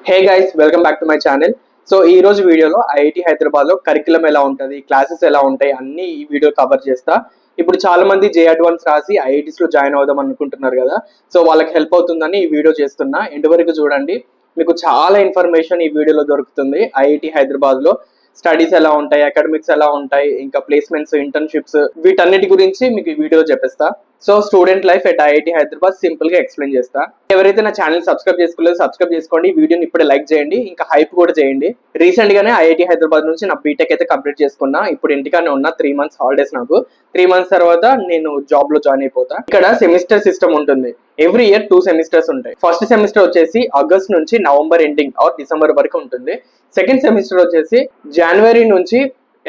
Hey guys, welcome back to my channel. So ఈ రోజు వీడియోలో ఐఐటి హైదరాబాద్ లో కరికులం ఎలా ఉంటుంది, క్లాసెస్ ఎలా ఉంటాయి అన్ని ఈ వీడియో కవర్ చేస్తా. ఇప్పుడు చాలా మంది జే అడ్వాన్స్ రాసి ఐఐటీస్ లో జాయిన్ అవుదాం అనుకుంటున్నారు కదా. సో వాళ్ళకి హెల్ప్ అవుతుందని ఈ వీడియో చేస్తున్నా. ఎండ్ వరకు చూడండి, మీకు చాలా ఇన్ఫర్మేషన్ ఈ వీడియోలో దొరుకుతుంది. ఐఐటి హైదరాబాద్ లో స్టడీస్ ఎలా ఉంటాయి, అకాడమిక్స్ ఎలా ఉంటాయి, ఇంకా ప్లేస్మెంట్స్, ఇంటర్న్షిప్స్, వీటన్నిటి గురించి మీకు ఈ వీడియోలో చెప్పేస్తా. So student life at IIT Hyderabad simple గా ఎక్స్ప్లెయిన్ చేస్తా. ఎవరైతే నా ఛానల్ సబ్స్క్రైబ్ చేసుకోలేదు సబ్స్క్రైబ్ చేసుకోండి, వీడియోని ఇప్పుడే లైక్ చేయండి, ఇంకా హైప్ కూడా చేయండి. రీసెంట్ గానే ఐఐటి హైదరాబాద్ నుంచి నా బీటెక్ అయితే కంప్లీట్ చేసుకున్నా. ఇప్పుడు ఇంటికానే ఉన్నా, 3 months హాలిడేస్. నాకు 3 months తర్వాత నేను జాబ్ లో జాయిన్ అయిపోతా. ఇక్కడ సెమిస్టర్ సిస్టమ్ ఉంటుంది. ఎవ్రీ ఇయర్ 2 సెమిస్టర్స్ ఉంటాయి. ఫస్ట్ సెమిస్టర్ వచ్చేసి ఆగస్ట్ నుంచి నవంబర్ ఎండింగ్ ఆర్ డిసెంబర్ వరకు ఉంటుంది. సెకండ్ సెమిస్టర్ వచ్చేసి జనవరి నుంచి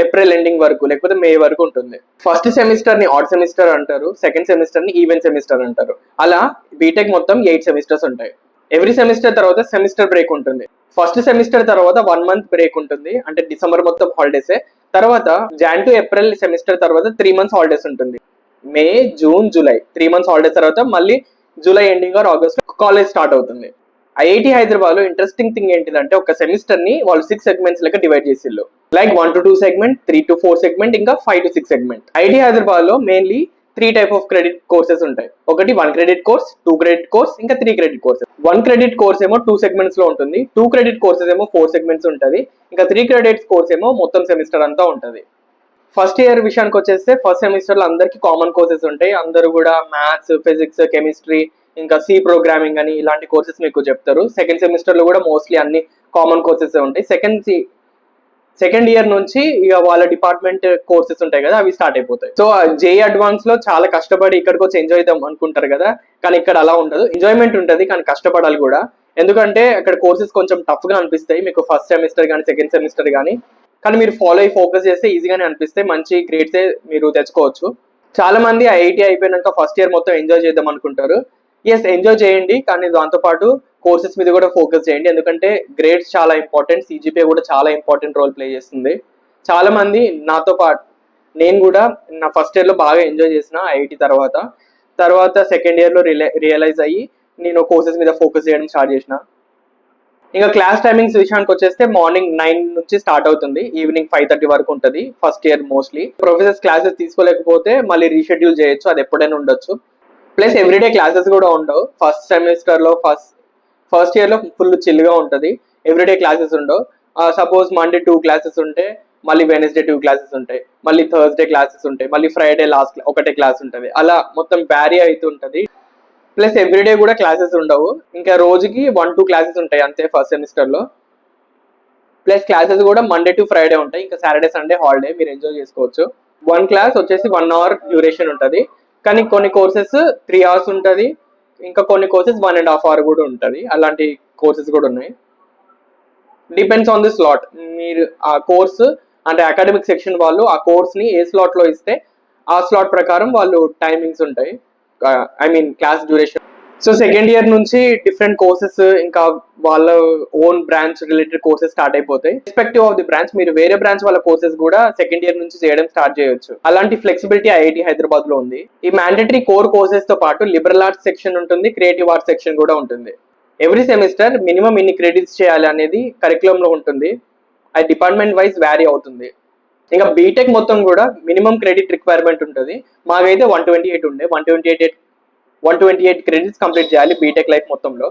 ఏప్రిల్ ఎండింగ్ వరకు లేకపోతే మే వరకు ఉంటుంది. ఫస్ట్ సెమిస్టర్ ని ఆడ్ సెమిస్టర్ అంటారు, సెకండ్ సెమిస్టర్ ని ఈవెన్ సెమిస్టర్ అంటారు. అలా బీటెక్ మొత్తం 8 సెమిస్టర్స్ ఉంటాయి. ఎవ్రీ సెమిస్టర్ తర్వాత సెమిస్టర్ బ్రేక్ ఉంటుంది. ఫస్ట్ సెమిస్టర్ తర్వాత 1 month బ్రేక్ ఉంటుంది, అంటే డిసెంబర్ మొత్తం హాలిడేసే. తర్వాత జాన్ టు ఏప్రిల్ సెమిస్టర్ తర్వాత 3 months హాలిడేస్ ఉంటుంది. మే, జూన్, జూలై 3 months హాలిడేస్ తర్వాత మళ్ళీ July ending or August college start అవుతుంది. ఐఐటి హైదరాబాద్ లో ఇంట్రెస్టింగ్ థింగ్ ఏంటిదంటే ఒక సెమిస్టర్ ని వాళ్ళు 6 segments లెక్క డివైడ్ చేసిళ్ళు. Like 1 to 2 segment, 3 to 4 segment, ఇంకా 5 to 6 segment. ఐఐటి హైదరాబాద్ లో mainly 3 type of credit courses ఉంటాయి. ఒకటి 1 credit కోర్స్, 2 credit కోర్స్, ఇంకా 3 credit కోర్సెస్. 1 credit కోర్స్ ఏమో 2 segments లో ఉంటుంది, 2 credit కోర్సెస్ ఏమో 4 segments ఉంటుంది, ఇంకా 3 credit కోర్స్ ఏమో మొత్తం సెమిస్టర్ అంతా ఉంటుంది. ఫస్ట్ ఇయర్ విషయానికి వచ్చేస్తే ఫస్ట్ సెమిస్టర్ లో అందరికి కామన్ కోర్సెస్ ఉంటాయి. అందరూ కూడా మ్యాథ్స్, ఫిజిక్స్, కెమిస్ట్రీ, ఇంకా సి ప్రోగ్రామింగ్ అని ఇలాంటి కోర్సెస్ మీకు చెప్తారు. సెకండ్ సెమిస్టర్ లో కూడా మోస్ట్లీ అన్ని కామన్ కోర్సెస్ ఉంటాయి. సెకండ్ ఇయర్ నుంచి ఇక వాళ్ళ డిపార్ట్మెంట్ కోర్సెస్ ఉంటాయి కదా, అవి స్టార్ట్ అయిపోతాయి. సో జేఈ అడ్వాన్స్ లో చాలా కష్టపడి ఇక్కడికి వచ్చి ఎంజాయ్ చేద్దాం అనుకుంటారు కదా, కానీ ఇక్కడ అలా ఉండదు. ఎంజాయ్మెంట్ ఉంటుంది కానీ కష్టపడాలి కూడా. ఎందుకంటే అక్కడ కోర్సెస్ కొంచెం టఫ్ గా అనిపిస్తాయి మీకు ఫస్ట్ సెమిస్టర్ కానీ సెకండ్ సెమిస్టర్ కానీ మీరు ఫాలో అయ్యి ఫోకస్ చేస్తే ఈజీగానే అనిపిస్తాయి, మంచి గ్రేడ్స్ మీరు తెచ్చుకోవచ్చు. చాలా మంది ఐఐటి అయిపోయినాక ఫస్ట్ ఇయర్ మొత్తం ఎంజాయ్ చేద్దాం అనుకుంటారు. ఎస్, ఎంజాయ్ చేయండి, కానీ దాంతోపాటు కోర్సెస్ మీద కూడా ఫోకస్ చేయండి. ఎందుకంటే గ్రేడ్స్ చాలా ఇంపార్టెంట్, సిజిపిఏ కూడా చాలా ఇంపార్టెంట్ రోల్ ప్లే చేస్తుంది. చాలా మంది నాతో పాటు, నేను కూడా నా ఫస్ట్ ఇయర్ లో బాగా ఎంజాయ్ చేసిన ఐఐటి తర్వాత సెకండ్ ఇయర్ లో రియలైజ్ అయ్యి నేను కోర్సెస్ మీద ఫోకస్ చేయడం స్టార్ట్ చేసిన. ఇంకా క్లాస్ టైమింగ్స్ విషయానికి వచ్చేస్తే మార్నింగ్ 9 నుంచి స్టార్ట్ అవుతుంది, ఈవినింగ్ 5:30 వరకు ఉంటుంది first year. Mostly professors classes తీసుకోలేకపోతే మళ్ళీ రీషెడ్యూల్ చేయొచ్చు, అది ఎప్పుడైనా ఉండొచ్చు. ప్లస్ ఎవ్రీడే క్లాసెస్ కూడా ఉండవు. ఫస్ట్ సెమిస్టర్ లో ఫస్ట్ ఇయర్ లో ఫుల్ చిల్ గా ఉంటుంది, ఎవ్రీడే క్లాసెస్ ఉండవు. సపోజ్ మండే 2 క్లాసెస్ ఉంటే మళ్ళీ వెనస్డే 2 క్లాసెస్ ఉంటాయి, మళ్ళీ థర్స్డే క్లాసెస్ ఉంటాయి, మళ్ళీ ఫ్రైడే లాస్ట్ ఒకటే క్లాస్ ఉంటుంది. అలా మొత్తం వ్యారీ అవుతుంటది. ప్లస్ ఎవ్రీడే కూడా క్లాసెస్ ఉండవు, ఇంకా రోజుకి 1-2 క్లాసెస్ ఉంటాయి అంతే ఫస్ట్ సెమిస్టర్ లో. ప్లస్ క్లాసెస్ కూడా మండే టు ఫ్రైడే ఉంటాయి, ఇంకా సాటర్డే సండే హాలిడే, మీరు ఎంజాయ్ చేసుకోవచ్చు. 1 క్లాస్ వచ్చేసి 1 hour డ్యూరేషన్ ఉంటుంది, కానీ కొన్ని కోర్సెస్ 3 hours ఉంటుంది, ఇంకా కొన్ని కోర్సెస్ 1.5 hour కూడా ఉంటుంది. అలాంటి కోర్సెస్ కూడా ఉన్నాయి. Depends on the slot. మీరు ఆ కోర్సు అంటే అకాడమిక్ సెక్షన్ వాళ్ళు ఆ కోర్స్ని ఏ స్లాట్ లో ఇస్తే ఆ స్లాట్ ప్రకారం వాళ్ళు టైమింగ్స్ ఉంటాయి, I mean class duration. So second year నుంచి డిఫరెంట్ కోర్సెస్ ఇంకా వాళ్ళ own branch related courses start అయిపోతాయి. రెస్పెక్టివ్ ఆఫ్ ది బ్రాంచ్, మీరు వేరే బ్రాంచ్ వాళ్ళ కోర్సెస్ కూడా సెకండ్ ఇయర్ నుంచి చేయడం స్టార్ట్ చేయొచ్చు. అలాంటి ఫ్లెక్సిబిలిటీ ఐఐటి హైదరాబాద్ లో ఉంది. ఈ మ్యాండేటరీ కోర్ కోర్సెస్ తో పాటు లిబరల్ ఆర్ట్స్ సెక్షన్ ఉంటుంది, క్రియేటివ్ ఆర్ట్స్ సెక్షన్ కూడా ఉంటుంది. ఎవ్రీ సెమిస్టర్ మినిమం ఇన్ని క్రెడిట్స్ చేయాలి అనేది కరికులం లో ఉంటుంది, అది డిపార్ట్మెంట్ వైజ్ వ్యారీ అవుతుంది. ఇంకా బీటెక్ మొత్తం కూడా మినిమం క్రెడిట్ రిక్వైర్మెంట్ ఉంటుంది. మాకైతే 128 ఉండే, 128 క్రెడిట్స్ కంప్లీట్ చేయాలి బీటెక్ లైఫ్ మొత్తంలో.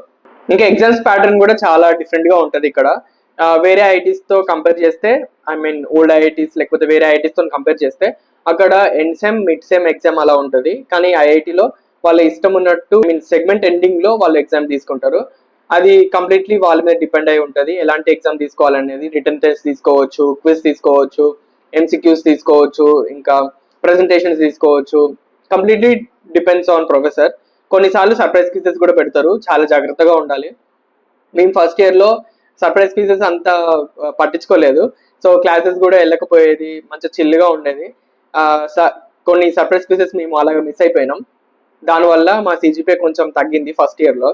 ఇంకా ఎగ్జామ్స్ ప్యాటర్న్ కూడా చాలా డిఫరెంట్ గా ఉంటుంది ఇక్కడ. వేరే ఐఐటీస్ తో కంపేర్ చేస్తే, ఐ మీన్ ఓల్డ్ ఐఐటీస్ లేకపోతే వేరే ఐఐటీస్ తో కంపేర్ చేస్తే అక్కడ end sem, mid sem exam అలా ఉంటుంది. కానీ ఐఐటీలో వాళ్ళ ఇష్టం ఉన్నట్టు సెగ్మెంట్ ఎండింగ్ లో వాళ్ళు ఎగ్జామ్ తీసుకుంటారు. అది కంప్లీట్లీ వాళ్ళ మీద డిపెండ్ అయి ఉంటుంది, ఎలాంటి ఎగ్జామ్ తీసుకోవాలనేది. రిటర్న్ టెస్ట్ తీసుకోవచ్చు, క్విజ్ తీసుకోవచ్చు, ఎంసీక్యూస్ తీసుకోవచ్చు, ఇంకా ప్రెజెంటేషన్స్ తీసుకోవచ్చు. Completely depends on professor. కొన్నిసార్లు సర్ప్రైజ్ క్విజెస్ కూడా పెడతారు, చాలా జాగ్రత్తగా ఉండాలి. మేము ఫస్ట్ ఇయర్ లో సర్ప్రైజ్ క్విజెస్ అంత పట్టించుకోలేదు, సో క్లాసెస్ కూడా వెళ్ళకపోయేది, మంచి చిల్లుగా ఉండేది. కొన్ని సర్ప్రైజ్ క్విజెస్ మేము అలాగే మిస్ అయిపోయినాం, దానివల్ల మా సిజిపిఏ కొంచెం తగ్గింది ఫస్ట్ ఇయర్ లో.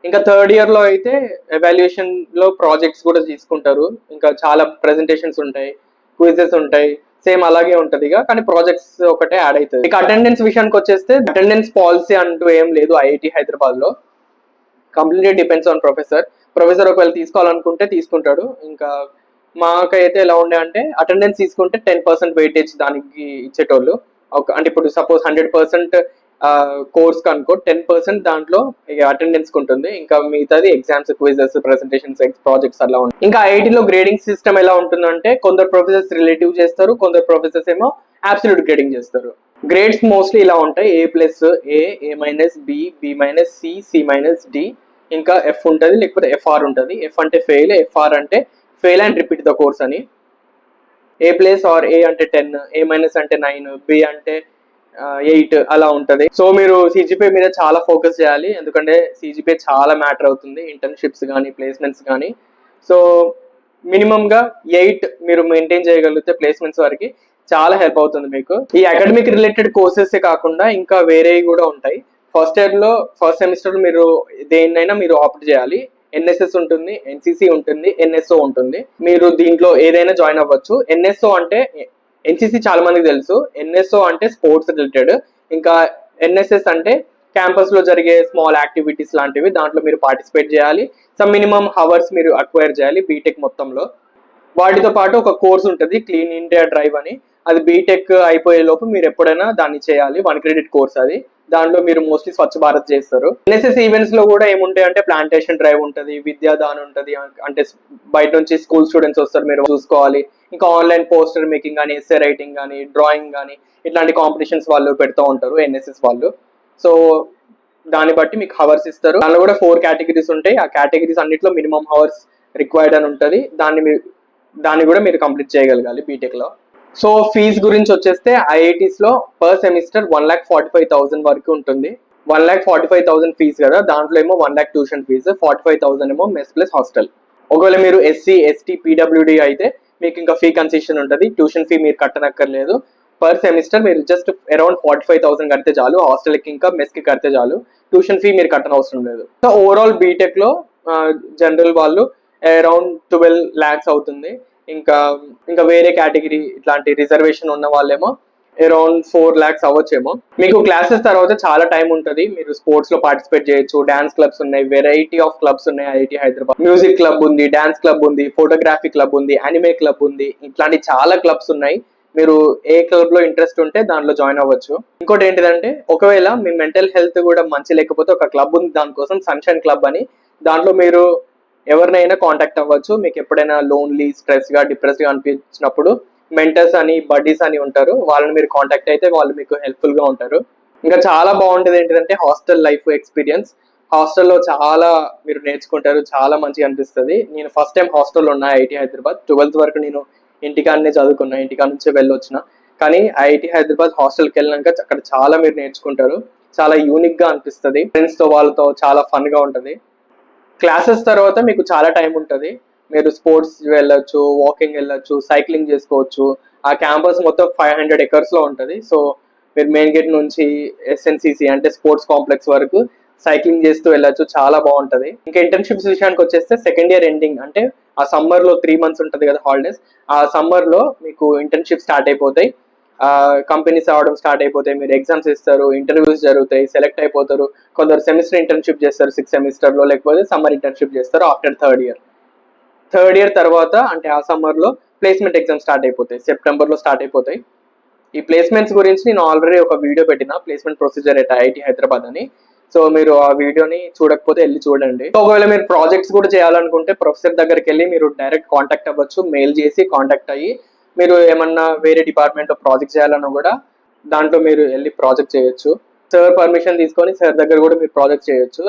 ఇంకా థర్డ్ ఇయర్ లో అయితే ఎవాల్యుయేషన్ లో ప్రాజెక్ట్స్ కూడా తీసుకుంటారు, ఇంకా చాలా ప్రెజెంటేషన్స్ ఉంటాయి, క్విజెస్ ఉంటాయి, సేమ్ అలాగే ఉంటది. కానీ ప్రాజెక్ట్స్ ఒకటే యాడ్ అవుతుంది. ఇక అటెండెన్స్ విషయానికి వచ్చేస్తే అటెండెన్స్ పాలసీ అంటూ ఏం లేదు ఐఐటి హైదరాబాద్ లో, completely depends on professor. Professor ఒకవేళ తీసుకోవాలనుకుంటే తీసుకుంటాడు. ఇంకా మాకైతే ఎలా ఉండే అంటే అటెండెన్స్ తీసుకుంటే 10% వెయిటేజ్ దానికి ఇచ్చేటోళ్ళు. అంటే ఇప్పుడు సపోజ్ 100% కోర్స్ కనుకో 10% దాంట్లో అటెండెన్స్ ఉంటుంది. ఇంకా మిగతాది ఎగ్జామ్స్, క్విజెస్, ప్రెసెంటేషన్స్, ప్రాజెక్ట్స్ అలా ఉంటుంది. ఇంకా ఐఐటీలో గ్రేడింగ్ సిస్టమ్ ఎలా ఉంటుందంటే కొందరు ప్రొఫెసర్స్ రిలేటివ్ చేస్తారు, కొందరు ప్రొఫెసర్స్ ఏమో అబ్సల్యూట్ గ్రేడింగ్ చేస్తారు. గ్రేడ్స్ మోస్ట్లీ ఇలా ఉంటాయి: A+, A, A-, B-, C, C-D, ఇంకా F ఉంటుంది, లేకపోతే FR ఉంటుంది. F అంటే ఫెయిల్, FR అంటే fail and repeat the course అని. A+ ఆర్ A అంటే 10, A- అంటే 9, B అంటే 8 అలా ఉంటుంది. సో మీరు సిజిపిఐ మీద చాలా ఫోకస్ చేయాలి, ఎందుకంటే సిజిపిఐ చాలా మ్యాటర్ అవుతుంది ఇంటర్న్షిప్స్ కానీ ప్లేస్మెంట్స్ కానీ. సో మినిమంగా 8 మీరు మెయింటైన్ చేయగలిగితే ప్లేస్మెంట్స్ వరకు చాలా హెల్ప్ అవుతుంది మీకు. ఈ అకాడమిక్ రిలేటెడ్ కోర్సెస్ కాకుండా ఇంకా వేరేవి కూడా ఉంటాయి. ఫస్ట్ సెమిస్టర్ మీరు దేన్నైనా మీరు ఆప్ట్ చేయాలి. ఎన్ఎస్ఎస్ ఉంటుంది, ఎన్సిసి ఉంటుంది, ఎన్ఎస్ఓ ఉంటుంది. మీరు దీంట్లో ఏదైనా జాయిన్ అవ్వచ్చు. ఎన్ఎస్ఓ అంటే ఎన్సిసి చాలా మందికి తెలుసు, ఎన్ఎస్ఓ అంటే స్పోర్ట్స్ రిలేటెడ్, ఇంకా ఎన్ఎస్ఎస్ అంటే క్యాంపస్ లో జరిగే స్మాల్ యాక్టివిటీస్ లాంటివి, దాంట్లో మీరు పార్టిసిపేట్ చేయాలి. సమ్ మినిమం హవర్స్ మీరు అక్వైర్ చేయాలి బీటెక్ మొత్తంలో. వాటితో పాటు ఒక కోర్స్ ఉంటుంది క్లీన్ ఇండియా డ్రైవ్ అని, అది బీటెక్ అయిపోయే లోపు మీరు ఎప్పుడైనా దాన్ని చేయాలి. 1 క్రెడిట్ కోర్స్ అది. దాంట్లో మీరు మోస్ట్లీ స్వచ్ఛ భారత్ చేస్తారు. ఎన్ఎస్ఎస్ ఈవెంట్స్ లో కూడా ఏముంటాయి అంటే ప్లాంటేషన్ డ్రైవ్ ఉంటుంది, విద్యాదాన్ ఉంటుంది, అంటే బయట నుంచి స్కూల్ స్టూడెంట్స్ వస్తారు, మీరు చూసుకోవాలి. ఇంకా ఆన్లైన్ పోస్టర్ మేకింగ్ కానీ, ఎస్ఏ రైటింగ్ కానీ, డ్రాయింగ్ కానీ, ఇట్లాంటి కాంపిటీషన్స్ వాళ్ళు పెడుతూ ఉంటారు ఎన్ఎస్ఎస్ వాళ్ళు. సో దాన్ని బట్టి మీకు హవర్స్ ఇస్తారు. దానిలో కూడా 4 కేటగిరీస్ ఉంటాయి. ఆ కేటగిరీస్ అన్నిట్లో మినిమం హవర్స్ రిక్వైర్డ్ అని ఉంటుంది. దాన్ని కూడా మీరు కంప్లీట్ చేయగలగాలి బీటెక్ లో. సో ఫీజ్ గురించి వచ్చేస్తే ఐఐటీస్ లో పర్ సెమిస్టర్ 1,45,000 వరకు ఉంటుంది. 1,45,000 ఫీజు కదా, దాంట్లో ఏమో 1 lakh ట్యూషన్ ఫీజు, 45,000 ఏమో మెస్ ప్లస్ హాస్టల్. ఒకవేళ మీరు ఎస్సీ, ఎస్టీ, పీడబ్ల్యూడి అయితే మీకు ఇంకా ఫీ కన్సెషన్ ఉంటుంది. ట్యూషన్ ఫీ మీరు కట్టనక్కర్లేదు. పర్ సెమిస్టర్ మీరు జస్ట్ అరౌండ్ 45,000 కడితే చాలు. హాస్టల్కి ఇంకా మెస్కి కడితే చాలు, ట్యూషన్ ఫీ మీరు కట్టనవసరం లేదు. సో ఓవరాల్ బీటెక్ లో జనరల్ వాళ్ళు అరౌండ్ 12 lakhs అవుతుంది. ఇంకా వేరే కేటగిరీ ఇట్లాంటి రిజర్వేషన్ ఉన్న వాళ్ళేమో అరౌండ్ 4 lakhs అవ్వచ్చేమో. మీకు క్లాసెస్ తర్వాత చాలా టైం ఉంటుంది. మీరు స్పోర్ట్స్ లో పార్టిసిపేట్ చేయొచ్చు. డాన్స్ క్లబ్స్ ఉన్నాయి, వెరైటీ ఆఫ్ క్లబ్స్ ఉన్నాయి ఐఐటి హైదరాబాద్. మ్యూజిక్ క్లబ్ ఉంది, డాన్స్ క్లబ్ ఉంది, ఫోటోగ్రఫీ క్లబ్ ఉంది, యానిమే క్లబ్ ఉంది, ఇట్లాంటి చాలా క్లబ్స్ ఉన్నాయి. మీరు ఏ క్లబ్ లో ఇంట్రెస్ట్ ఉంటే దాంట్లో జాయిన్ అవ్వచ్చు. ఇంకోటి ఏంటిదంటే ఒకవేళ మీ మెంటల్ హెల్త్ కూడా మంచి లేకపోతే ఒక క్లబ్ ఉంది దానికోసం, సన్షైన్ క్లబ్ అని. దాంట్లో మీరు ఎవరినైనా కాంటాక్ట్ అవ్వచ్చు. మీకు ఎప్పుడైనా లోన్లీ, స్ట్రెస్ గా, డిప్రెస్ గా అనిపించినప్పుడు మెంటర్స్ అని, బడ్డీస్ అని ఉంటారు, వాళ్ళని మీరు కాంటాక్ట్ అయితే వాళ్ళు మీకు హెల్ప్ఫుల్ గా ఉంటారు. ఇంకా చాలా బాగుంటుంది ఏంటంటే హాస్టల్ లైఫ్ ఎక్స్పీరియన్స్. హాస్టల్లో చాలా మీరు నేర్చుకుంటారు, చాలా మంచిగా అనిపిస్తుంది. నేను ఫస్ట్ టైం హాస్టల్లో ఉన్నా ఐఐటి హైదరాబాద్. 12th వరకు నేను ఇంటికాడనే చదువుకున్నా, ఇంటికాడ నుంచే వెళ్ళొచ్చిన. కానీ ఐఐటి హైదరాబాద్ హాస్టల్కి వెళ్ళినాక అక్కడ చాలా మీరు నేర్చుకుంటారు, చాలా యూనిక్ గా అనిపిస్తుంది. ఫ్రెండ్స్ తో వాళ్ళతో చాలా ఫన్ గా ఉంటుంది. క్లాసెస్ తర్వాత మీకు చాలా టైం ఉంటుంది. మీరు స్పోర్ట్స్ వెళ్ళొచ్చు, వాకింగ్ వెళ్ళొచ్చు, సైక్లింగ్ చేసుకోవచ్చు. ఆ క్యాంపస్ మొత్తం 500 acres లో ఉంటుంది. సో మీరు మెయిన్ గేట్ నుంచి ఎస్ఎన్సిసి అంటే స్పోర్ట్స్ కాంప్లెక్స్ వరకు సైక్లింగ్ చేస్తూ వెళ్ళొచ్చు, చాలా బాగుంటుంది. ఇంకా ఇంటర్న్షిప్స్ విషయానికి వచ్చేస్తే సెకండ్ ఇయర్ ఎండింగ్ అంటే ఆ సమ్మర్ లో 3 months ఉంటుంది కదా హాలిడేస్, ఆ సమ్మర్ లో మీకు ఇంటర్న్షిప్ స్టార్ట్ అయిపోతాయి. కంపెనీస్ అవడం స్టార్ట్ అయిపోతాయి. మీరు ఎగ్జామ్స్ ఇస్తారు, ఇంటర్వ్యూస్ జరుగుతాయి, సెలెక్ట్ అయిపోతారు. కొందరు సెమిస్టర్ ఇంటర్న్షిప్ చేస్తారు 6 semester లో, లేకపోతే సమ్మర్ ఇంటర్న్షిప్ చేస్తారు ఆఫ్టర్ థర్డ్ ఇయర్ తర్వాత. అంటే ఆ సమ్మర్ లో ప్లేస్మెంట్ ఎగ్జామ్ స్టార్ట్ అయిపోతాయి, సెప్టెంబర్ లో స్టార్ట్ అయిపోతాయి. ఈ ప్లేస్మెంట్స్ గురించి నేను ఆల్రెడీ ఒక వీడియో పెట్టిన, placement procedure at IIT Hyderabad అని. సో మీరు ఆ వీడియోని చూడకపోతే వెళ్ళి చూడండి. ఒకవేళ మీరు ప్రాజెక్ట్స్ కూడా చేయాలనుకుంటే ప్రొఫెసర్ దగ్గరికి వెళ్ళి మీరు డైరెక్ట్ కాంటాక్ట్ అవ్వచ్చు. మెయిల్ చేసి కాంటాక్ట్ అయ్యి మీరు ఏమన్నా వేరే డిపార్ట్మెంట్ లో ప్రాజెక్ట్ చేయాలన్నా కూడా దాంట్లో మీరు వెళ్ళి ప్రాజెక్ట్ చేయొచ్చు. సార్ పర్మిషన్ తీసుకొని సార్ దగ్గర కూడా మీరు ప్రాజెక్ట్ చేయొచ్చు.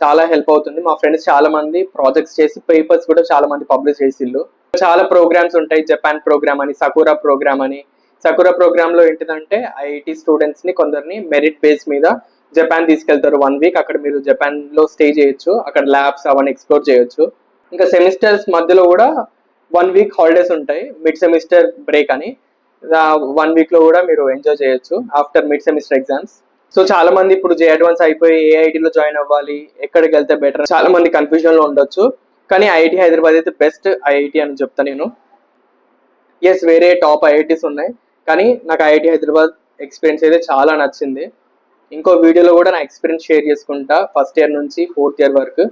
చాలా హెల్ప్ అవుతుంది. మా ఫ్రెండ్స్ చాలా మంది ప్రాజెక్ట్స్ చేసి పేపర్స్ కూడా చాలా మంది పబ్లిష్ చేసిళ్ళు. చాలా ప్రోగ్రామ్స్ ఉంటాయి, జపాన్ ప్రోగ్రామ్ అని, సకురా ప్రోగ్రామ్ అని. సకురా ప్రోగ్రామ్ లో ఏంటిదంటే ఐఐటి స్టూడెంట్స్ ని కొందరిని మెరిట్ బేస్ మీద జపాన్ తీసుకెళ్తారు 1 week. అక్కడ మీరు జపాన్ లో స్టే చేయొచ్చు, అక్కడ ల్యాబ్స్ అవన్నీ ఎక్స్ప్లోర్ చేయొచ్చు. ఇంకా సెమిస్టర్స్ మధ్యలో కూడా 1 week హాలిడేస్ ఉంటాయి, మిడ్ సెమిస్టర్ బ్రేక్ అని. 1 week లో కూడా మీరు ఎంజాయ్ చేయొచ్చు after mid semester exams. So చాలా మంది ఇప్పుడు జే అడ్వాన్స్ అయిపోయి ఏఐటీలో జాయిన్ అవ్వాలి, ఎక్కడికి వెళ్తే బెటర్, చాలా మంది కన్ఫ్యూజన్ లో ఉండొచ్చు. కానీ ఐఐటి హైదరాబాద్ అయితే బెస్ట్ ఐఐటి అని చెప్తాను నేను. ఎస్, వేరే టాప్ ఐఐటీస్ ఉన్నాయి, కానీ నాకు ఐఐటి హైదరాబాద్ ఎక్స్పీరియన్స్ అయితే చాలా నచ్చింది. ఇంకో వీడియోలో కూడా నా ఎక్స్పీరియన్స్ షేర్ చేసుకుంటా, ఫస్ట్ ఇయర్ నుంచి 4th year వరకు.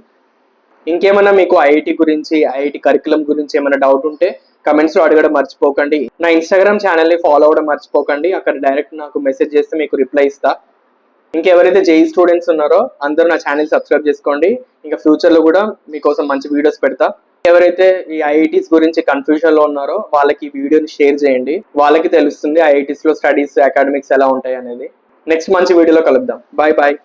ఇంకేమైనా మీకు ఐఐటి గురించి, ఐఐటి కరికులం గురించి ఏమైనా డౌట్ ఉంటే కమెంట్స్ లో అడగడం మర్చిపోకండి. నా ఇన్స్టాగ్రామ్ ఛానల్ ని ఫాలో అవ్వడం మర్చిపోకండి. అక్కడ డైరెక్ట్ నాకు మెసేజ్ చేస్తే మీకు రిప్లై ఇస్తా. ఇంకెవరైతే జేఈ స్టూడెంట్స్ ఉన్నారో అందరూ నా ఛానల్ సబ్స్క్రైబ్ చేసుకోండి. ఇంకా ఫ్యూచర్ లో కూడా మీకోసం మంచి వీడియోస్ పెడతా. ఎవరైతే ఈ ఐఐటీస్ గురించి కన్ఫ్యూజన్ లో ఉన్నారో వాళ్ళకి ఈ వీడియోని షేర్ చేయండి. వాళ్ళకి తెలుస్తుంది ఐఐటీస్ లో స్టడీస్, అకాడమిక్స్ ఎలా ఉంటాయి అనేది. నెక్స్ట్ మంచి వీడియోలో కలుద్దాం. Bye bye.